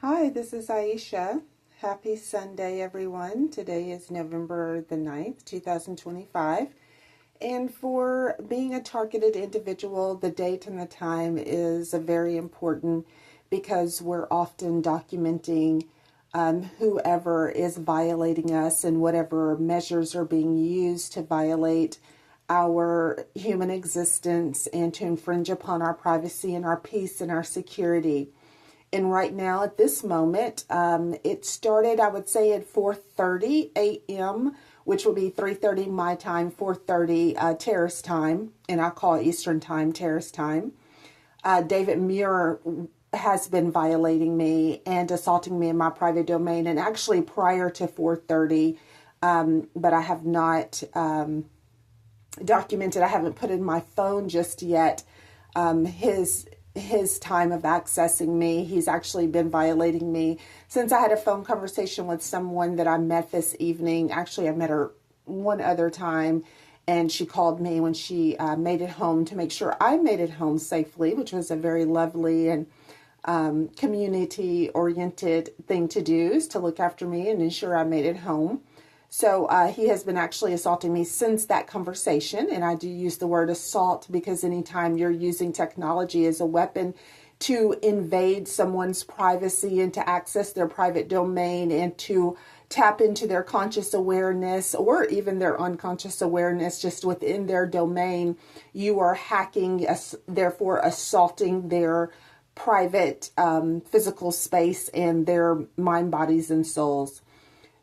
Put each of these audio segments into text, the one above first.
Hi, this is Aisha. Happy Sunday, everyone. Today is November the 9th, 2025. And for being a targeted individual, the date and the time is very important because we're often documenting whoever is violating us and whatever measures are being used to violate our human existence and to infringe upon our privacy and our peace and our security. And right now, at this moment, it started, I would say, at 4:30 a.m., which will be 3:30 my time, 4:30 terrace time, and I call it Eastern time, terrace time. David Muir has been violating me and assaulting me in my private domain, and actually prior to 4:30, but I have not documented. I haven't put in my phone just yet. His time of accessing me. He's actually been violating me since I had a phone conversation with someone that I met this evening. Actually, I met her one other time, and she called me when she made it home to make sure I made it home safely, which was a very lovely and community-oriented thing to do, is to look after me and ensure I made it home. So he has been actually assaulting me since that conversation. And I do use the word assault because anytime you're using technology as a weapon to invade someone's privacy and to access their private domain and to tap into their conscious awareness or even their unconscious awareness just within their domain, you are hacking, therefore assaulting their private physical space and their mind, bodies, and souls.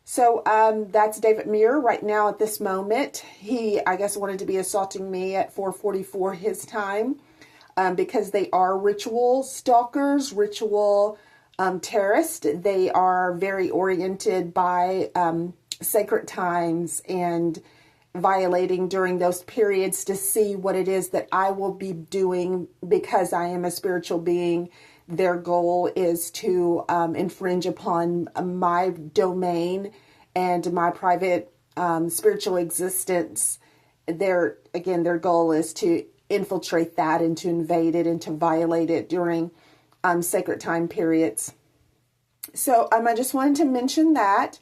So that's David Muir right now at this moment. He, I guess, wanted to be assaulting me at 4:44 his time because they are ritual stalkers, ritual terrorists. They are very oriented by sacred times and violating during those periods to see what it is that I will be doing because I am a spiritual being. Their goal is to infringe upon my domain and my private spiritual existence. Their goal is to infiltrate that and to invade it and to violate it during sacred time periods. So I just wanted to mention that.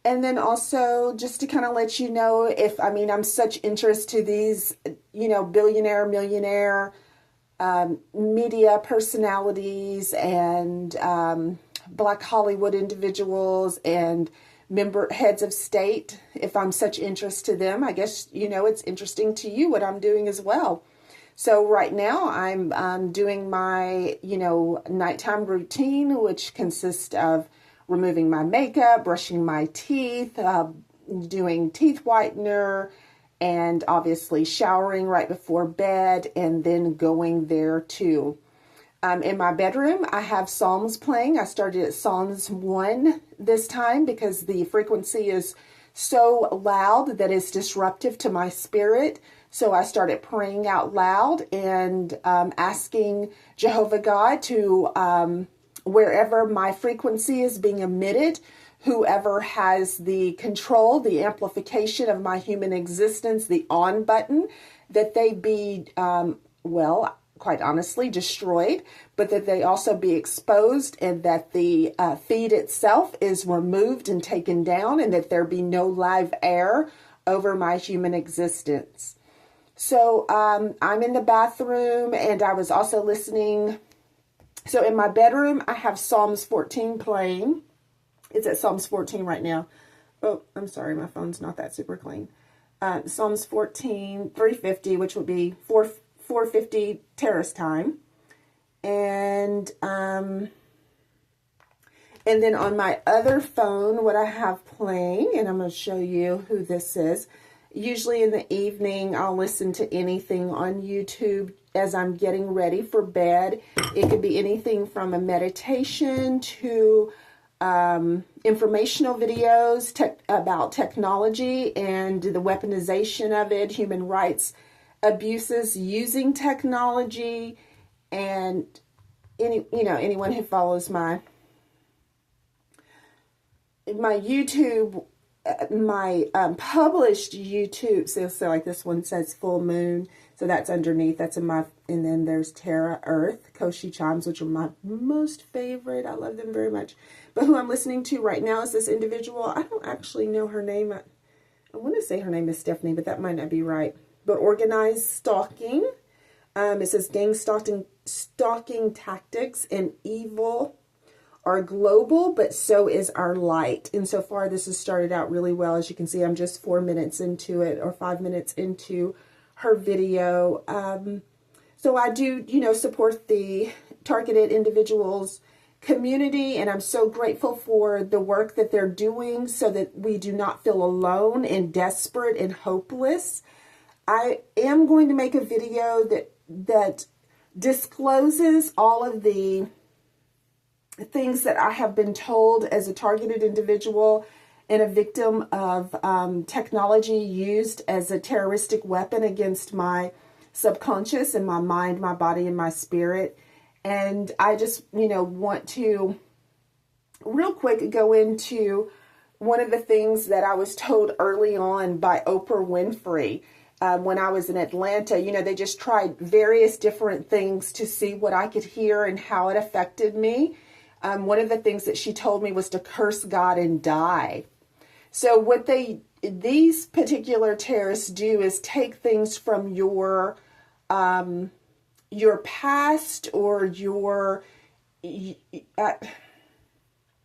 And then also just to kind of let you know I'm such interest to these, billionaire, millionaire, media personalities and Black Hollywood individuals and heads of state. If I'm such interest to them, I guess, it's interesting to you what I'm doing as well. So right now I'm doing my, nighttime routine, which consists of removing my makeup, brushing my teeth, doing teeth whitener, and obviously showering right before bed and then going there too. In my bedroom, I have Psalms playing. I started at Psalms 1 this time because the frequency is so loud that it's disruptive to my spirit. So I started praying out loud and asking Jehovah God to, wherever my frequency is being emitted, whoever has the control, the amplification of my human existence, the on button, that they be, quite honestly, destroyed, but that they also be exposed and that the feed itself is removed and taken down and that there be no live air over my human existence. So I'm in the bathroom and I was also listening. So in my bedroom, I have Psalms 14 playing. It's at Psalms 14 right now. Oh, I'm sorry, my phone's not that super clean. Psalms 14, 350, which would be 4:50 terrace time. And then on my other phone, what I have playing, and I'm going to show you who this is. Usually in the evening, I'll listen to anything on YouTube as I'm getting ready for bed. It could be anything from a meditation to informational videos about technology and the weaponization of it, human rights abuses using technology, and anyone who follows my YouTube, my published YouTube, so like this one says full moon, So that's underneath. That's in my, and then there's Tara Earth, Koshi chimes, which are my most favorite. I love them very much. But who I'm listening to right now is this individual. I don't actually know her name. I want to say her name is Stephanie, but that might not be right. But Organized Stalking. It says gang stalking tactics and evil are global, but so is our light. And so far, this has started out really well. As you can see, I'm just 4 minutes into it, or 5 minutes into her video. So I do, support the targeted individuals community, and I'm so grateful for the work that they're doing so that we do not feel alone and desperate and hopeless. I am going to make a video that discloses all of the things that I have been told as a targeted individual and a victim of technology used as a terroristic weapon against my subconscious and my mind, my body, and my spirit. And I just, want to real quick go into one of the things that I was told early on by Oprah Winfrey. When I was in Atlanta, they just tried various different things to see what I could hear and how it affected me. One of the things that she told me was to curse God and die. So what these particular terrorists do is take things from your past or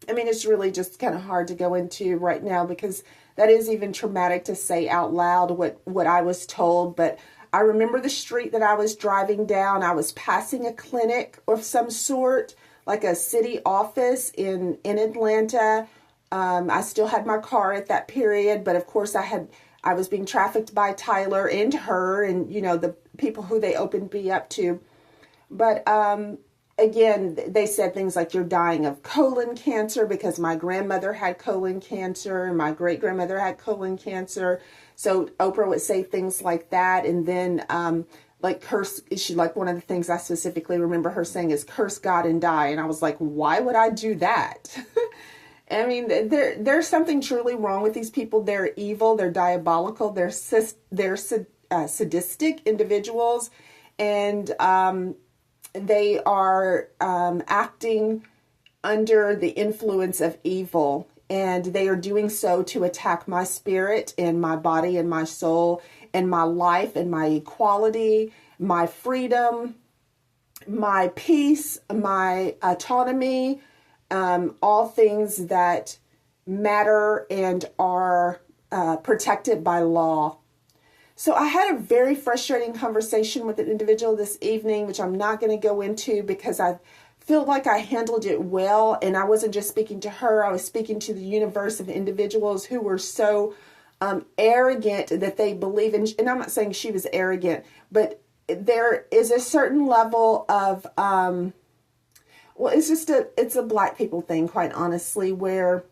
it's really just kind of hard to go into right now because that is even traumatic to say out loud what I was told. But I remember the street that I was driving down. I was passing a clinic of some sort, like a city office in Atlanta. I still had my car at that period, but of course I was being trafficked by Tyler and her and, the people who they opened me up to. But again, they said things like you're dying of colon cancer because my grandmother had colon cancer and my great grandmother had colon cancer. So Oprah would say things like that. And then curse, one of the things I specifically remember her saying is curse God and die. And I was like, why would I do that? I mean, there's something truly wrong with these people. They're evil. They're diabolical. They're sadistic individuals. And they are acting under the influence of evil. And they are doing so to attack my spirit and my body and my soul and my life and my equality, my freedom, my peace, my autonomy, all things that matter and are protected by law. So I had a very frustrating conversation with an individual this evening, which I'm not going to go into because I feel like I handled it well. And I wasn't just speaking to her. I was speaking to the universe of individuals who were so arrogant that they believe in, and I'm not saying she was arrogant, but there is a certain level of, it's a Black people thing, quite honestly, where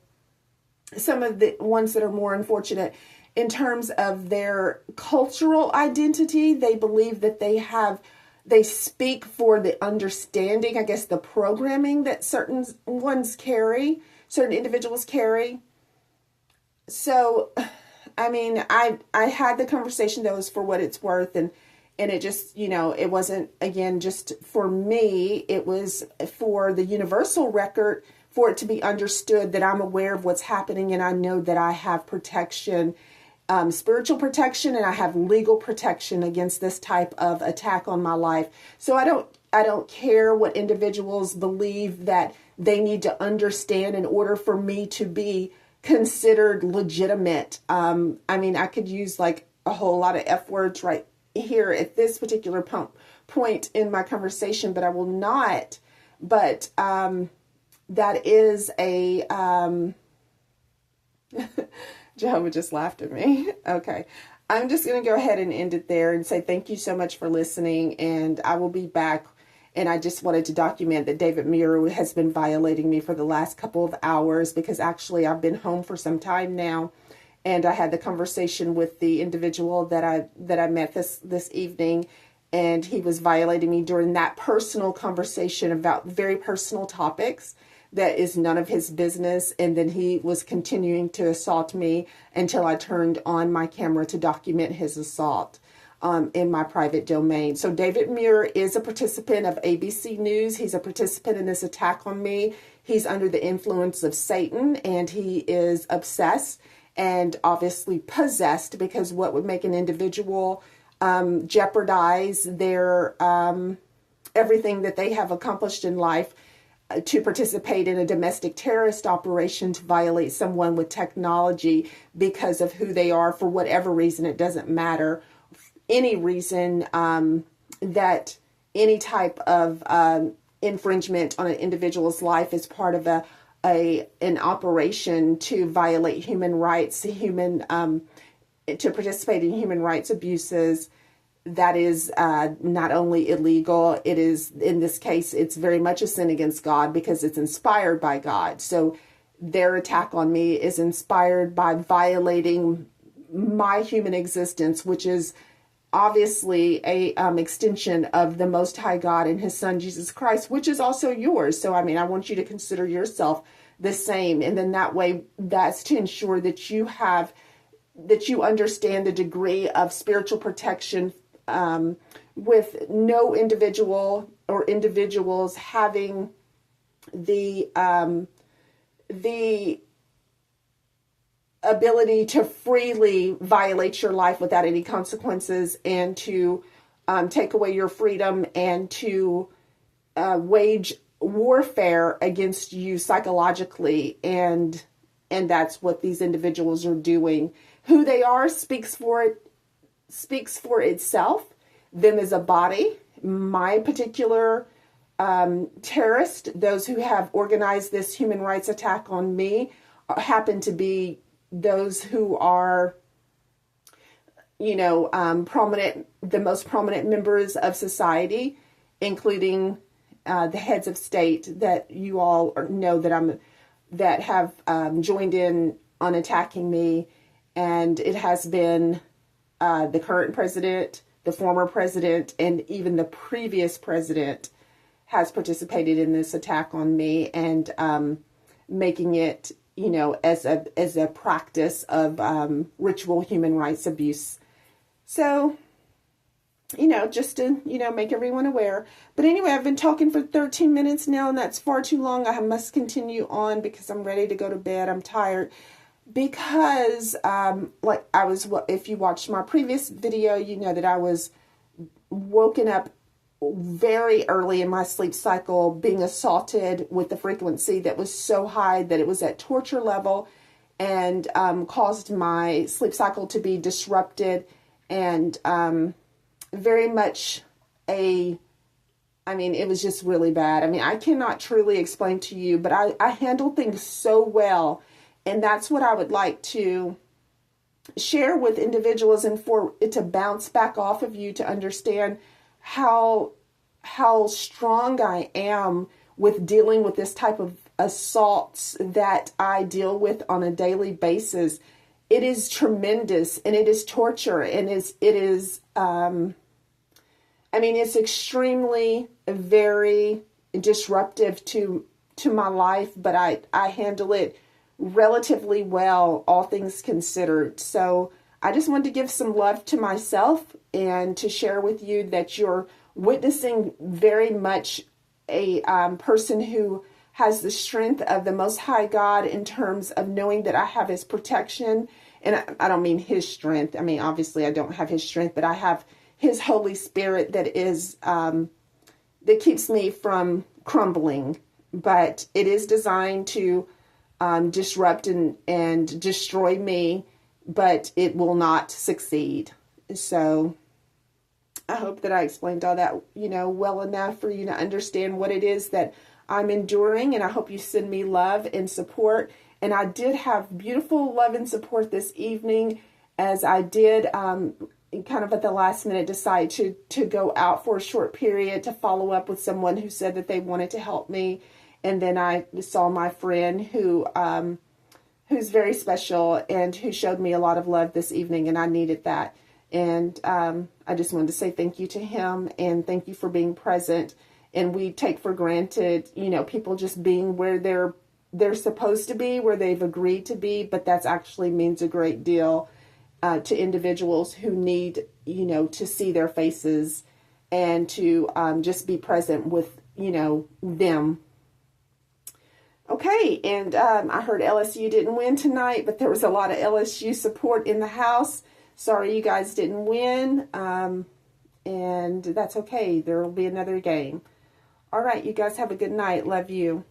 some of the ones that are more unfortunate in terms of their cultural identity, they believe that they speak for the understanding, I guess, the programming that certain individuals carry. So, I mean, I had the conversation that was for what it's worth, and it just, it wasn't, again, just for me, it was for the universal record, for it to be understood that I'm aware of what's happening and I know that I have protection, spiritual protection, and I have legal protection against this type of attack on my life. So I don't care what individuals believe that they need to understand in order for me to be considered legitimate. I could use like a whole lot of F words right here at this particular point in my conversation, but I will not. But that is a Jehovah just laughed at me. Okay. I'm just going to go ahead and end it there and say thank you so much for listening, and I will be back. And I just wanted to document that David Muro has been violating me for the last couple of hours, because actually I've been home for some time now, and I had the conversation with the individual that I met this evening, and he was violating me during that personal conversation about very personal topics that is none of his business. And then he was continuing to assault me until I turned on my camera to document his assault. in my private domain. So David Muir is a participant of ABC News. He's a participant in this attack on me. He's under the influence of Satan, and he is obsessed and obviously possessed, because what would make an individual jeopardize their everything that they have accomplished in life to participate in a domestic terrorist operation to violate someone with technology because of who they are, for whatever reason. It doesn't matter. Any reason that any type of infringement on an individual's life is part of an operation to violate human rights, to participate in human rights abuses. That is not only illegal, it is, in this case, it's very much a sin against God, because it's inspired by God. So their attack on me is inspired by violating my human existence, which is obviously a extension of the Most High God and His Son, Jesus Christ, which is also yours. So, I mean, I want you to consider yourself the same. And then that way, that's to ensure that you understand the degree of spiritual protection with no individual or individuals having the ability to freely violate your life without any consequences, and to take away your freedom, and to wage warfare against you psychologically. And that's what these individuals are doing. Who they are speaks for itself. Them as a body. My particular terrorist, those who have organized this human rights attack on me, happen to be those who are, prominent, the most prominent members of society, including the heads of state that you all know that have joined in on attacking me. And it has been the current president, the former president, and even the previous president has participated in this attack on me, and making it, as a practice of ritual human rights abuse. So, just to, make everyone aware. But anyway, I've been talking for 13 minutes now, and that's far too long. I must continue on because I'm ready to go to bed. I'm tired. Because, if you watched my previous video, you know that I was woken up very early in my sleep cycle, being assaulted with the frequency that was so high that it was at torture level, and caused my sleep cycle to be disrupted, and very much it was just really bad. I mean, I cannot truly explain to you, but I handle things so well. And that's what I would like to share with individuals, and for it to bounce back off of you, to understand how strong I am with dealing with this type of assaults that I deal with on a daily basis. It is tremendous, and it is torture, and it's extremely, very disruptive to my life, but I handle it relatively well, all things considered. So I just wanted to give some love to myself, and to share with you that you're witnessing very much a person who has the strength of the Most High God, in terms of knowing that I have His protection. And I don't mean His strength. I mean, obviously I don't have His strength, but I have His Holy Spirit that is that keeps me from crumbling. But it is designed to disrupt and destroy me, but it will not succeed. So I hope that I explained all that, well enough for you to understand what it is that I'm enduring, and I hope you send me love and support. And I did have beautiful love and support this evening, as I did kind of at the last minute decide to go out for a short period to follow up with someone who said that they wanted to help me. And then I saw my friend who's very special, and who showed me a lot of love this evening, and I needed that. And I just wanted to say thank you to him, and thank you for being present. And we take for granted, people just being where they're supposed to be, where they've agreed to be, but that's actually means a great deal to individuals who need you know, to see their faces and to just be present with, you know, them. Okay, and I heard LSU didn't win tonight, but there was a lot of LSU support in the house. Sorry you guys didn't win, and that's okay. There will be another game. All right, you guys have a good night. Love you.